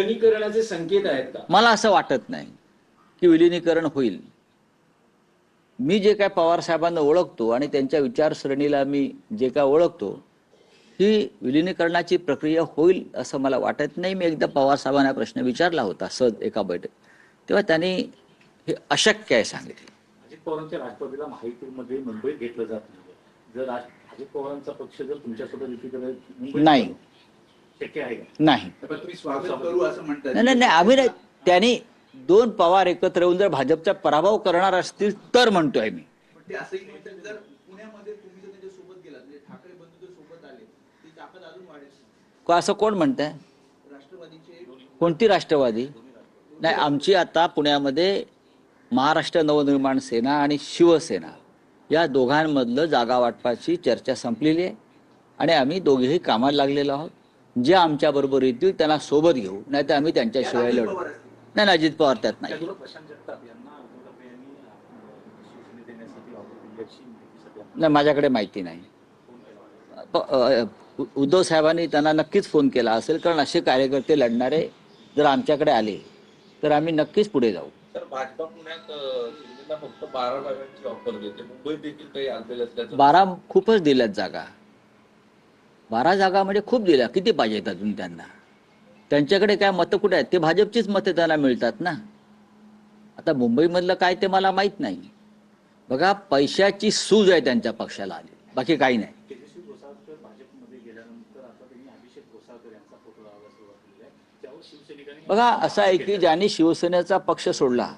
विलिनीकरणाचे संकेत आहेत का? मला असं वाटत नाही की विलिनीकरण होईल. मी जे काय पवार साहेबांना ओळखतो आणि त्यांच्या विचारसरणीला मी जे काय ओळखतो, ही विलिनीकरणाची प्रक्रिया होईल असं मला वाटत नाही. मी एकदा पवार साहेबांना प्रश्न विचारला होता सहज एका बैठकीत, तेव्हा त्यांनी हे अशक्य आहे सांगितलं. अजित पवारांच्या राष्ट्रवादीला महायुतीमध्ये मुंबईत घेतलं जात नाही. जर अजित पवारांचा पक्ष जर तुमच्यासोबत युती करत नाही शक्य आहे का? नाही तुम्ही स्वागत करू असं म्हणतात. नाही नाही आम्ही नाही. त्यांनी दोन पवार एकत्र येऊन जर भाजपचा पराभव करणार असतील तर म्हणतोय मी. पण ते असंही म्हणतात जर पुण्यामध्ये तुम्ही जर त्यांच्या सोबत गेलात म्हणजे ठाकरे बंधू जर सोबत आले ती ताकद अजून वाढेल. असं कोण म्हणतंय? राष्ट्रवादीचे कोणती राष्ट्रवादी? नाही, आमची आता पुण्यामध्ये महाराष्ट्र नवनिर्माण सेना आणि शिवसेना या दोघांमधलं जागा वाटपाची चर्चा संपलेली आहे आणि आम्ही दोघेही कामाला लागलेलो आहोत. जे आमच्या बरोबर येतील त्यांना सोबत घेऊ, नाही तर आम्ही त्यांच्याशिवाय लढू. नाही, अजित पवार त्यात नाही. नाही, माझ्याकडे माहिती नाही. उद्धव साहेबांनी त्यांना नक्कीच फोन केला असेल, कारण असे कार्यकर्ते लढणारे जर आमच्याकडे आले तर आम्ही नक्कीच पुढे जाऊ. तर भाजपा पुण्यात फक्त 12 जागांची ऑफर देते, मुंबईत देखील काही आणलेलं असल्याचं. 12 खूपच दिल्यात जागा. 12 जागा म्हणजे खूप दिल्या. किती पाहिजेत अजून त्यांना? त्यांच्याकडे काय मतं कुठे आहेत? ते भाजपचीच मतं त्यांना मिळतात ना. आता मुंबईमधलं काय ते मला माहीत नाही. बघा, पैशाची सूज आहे त्यांच्या पक्षाला आली, बाकी काही नाही. बघा, असं आहे की ज्यांनी शिवसेनेचा पक्ष सोडला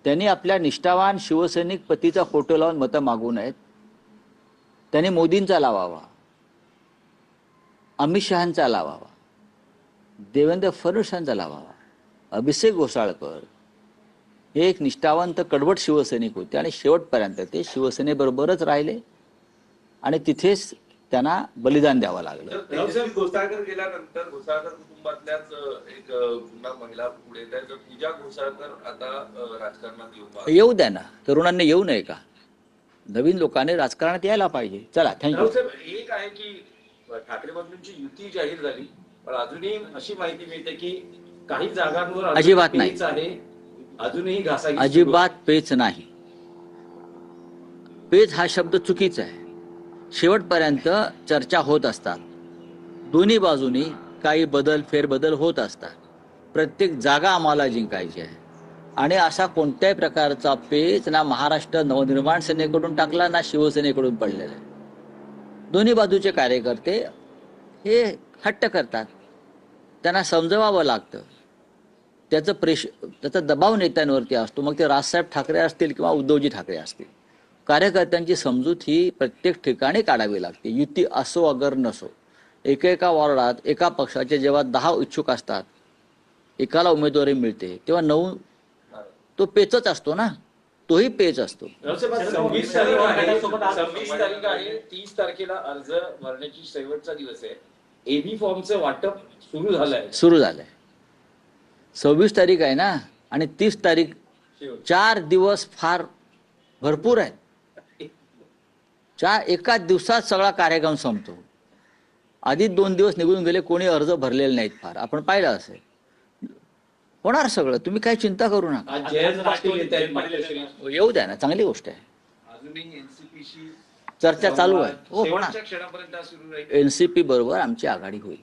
त्यांनी आपल्या निष्ठावान शिवसैनिक पतीचा फोटो लावून मतं मागू नयेत. त्यांनी मोदींचा लावावा, अमित शहांचा लावावा, देवेंद्र फडणवीसांचा लावावा. अभिषेक घोसाळकर हे एक निष्ठावंत कडवट शिवसैनिक होते आणि शेवटपर्यंत ते शिवसेनेबरोबरच राहिले आणि तिथेच त्यांना बलिदान द्यावं लागलं. घोसाळकर गेल्यानंतर घोसाळकर कुटुंबातल्याच एक पुन्हा महिला पुढे येत आहे. पूजा घोसाळकर आता राजकारणात येऊ द्या ना. तरुणांनी येऊ नये का? नवीन लोकांनी राजकारणात यायला पाहिजे. चला, थँक्यू. एक आहे की ठाकरे बंधूंची युती जाहीर झाली, पण अजूनही अशी माहिती मिळते की काही जागांवर अजिबात नाही. अजूनही घासाघीस अजिबात पेच नाही. पेच हा शब्द चुकीचा आहे. शेवटपर्यंत चर्चा होत असतात. दोन्ही बाजूनी काही बदल फेरबदल होत असतात. प्रत्येक जागा आम्हाला जिंकायची आहे आणि असा कोणत्याही प्रकारचा पेच ना महाराष्ट्र नवनिर्माण सेनेकडून टाकला ना शिवसेनेकडून पडलेला आहे. दोन्ही बाजूचे कार्यकर्ते हे हट्ट करतात, त्यांना समजवावं लागतं. त्याचा दबाव नेत्यांवरती असतो, मग ते राजसाहेब ठाकरे असतील किंवा उद्धवजी ठाकरे असतील. कार्यकर्त्यांची समजूत ही प्रत्येक ठिकाणी काढावी लागते. युती असो अगर नसो, एकेका वॉर्डात एका पक्षाचे जेव्हा 10 इच्छुक असतात, एकाला उमेदवारी मिळते, तेव्हा 9 तो पेचच असतो ना. तोही पेच असतो. 26 तारीख आहे. 30 तारखेला अर्ज भरण्याची शेवटचा दिवस आहे. एबी फॉर्मचं वाटप सुरू झालंय. 26 तारीख आहे ना आणि 30 तारीख, 4 दिवस फार भरपूर आहेत. एका दिवसात सगळा कार्यक्रम संपतो. आधी 2 दिवस निघून गेले, कोणी अर्ज भरलेले नाहीत. फार आपण पाहिलं असेल. होणार सगळं, तुम्ही काही चिंता करू नका. येऊ द्या ना, चांगली गोष्ट आहे. अजूनही एनसीपीशी चर्चा चालू आहे. हो, होणार. क्षणापर्यंत सुरू राहील. एनसीपी बरोबर आमची आघाडी होईल.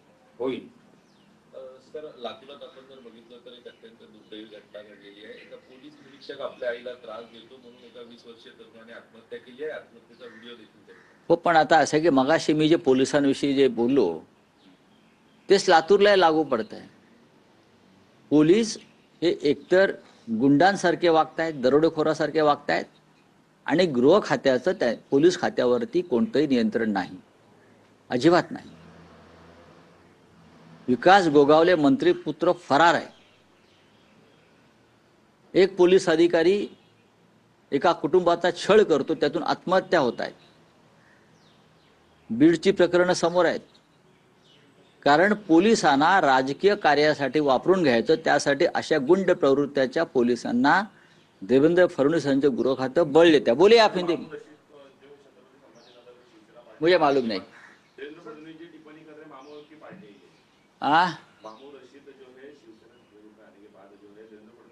सर, लातूरात आपण जर बघितलं तर एक अत्यंत दुर्दैवी घटना घडलेली आहे. एका पोलीस निरीक्षक आपल्या आईला त्रास देतो म्हणून एका 20 वर्षीय तरुणाने आत्महत्या केली आहे. आत्महत्येचा व्हिडिओ देखील. हो, पण आता असं की मगाशी मी जे पोलिसांविषयी जे बोललो तेच लातूरला लागू पडत आहे. पोलीस हे एकतर गुंडांसारखे वागतायत, दरोडेखोरासारखे वागतायत आणि गृह खात्याचं त्या पोलीस खात्यावरती कोणतंही नियंत्रण नाही, अजिबात नाही. विकास गोगावले मंत्री पुत्र फरार आहे. एक पोलीस अधिकारी एका कुटुंबाचा छळ करतो, त्यातून आत्महत्या होत आहेत. बीडची प्रकरणं समोर आहेत. कारण पोलिसांना राजकीय कार्यासाठी वापरून घ्यायचं, त्यासाठी अशा गुंड प्रवृत्त्याच्या पोलिसांना देवेंद्र फडणवीस यांचं गृह खातं बळ देत्या. बोले आप हिंदी में. मुझे मालूम नहीं. जो है देवेंद्र फडणवीस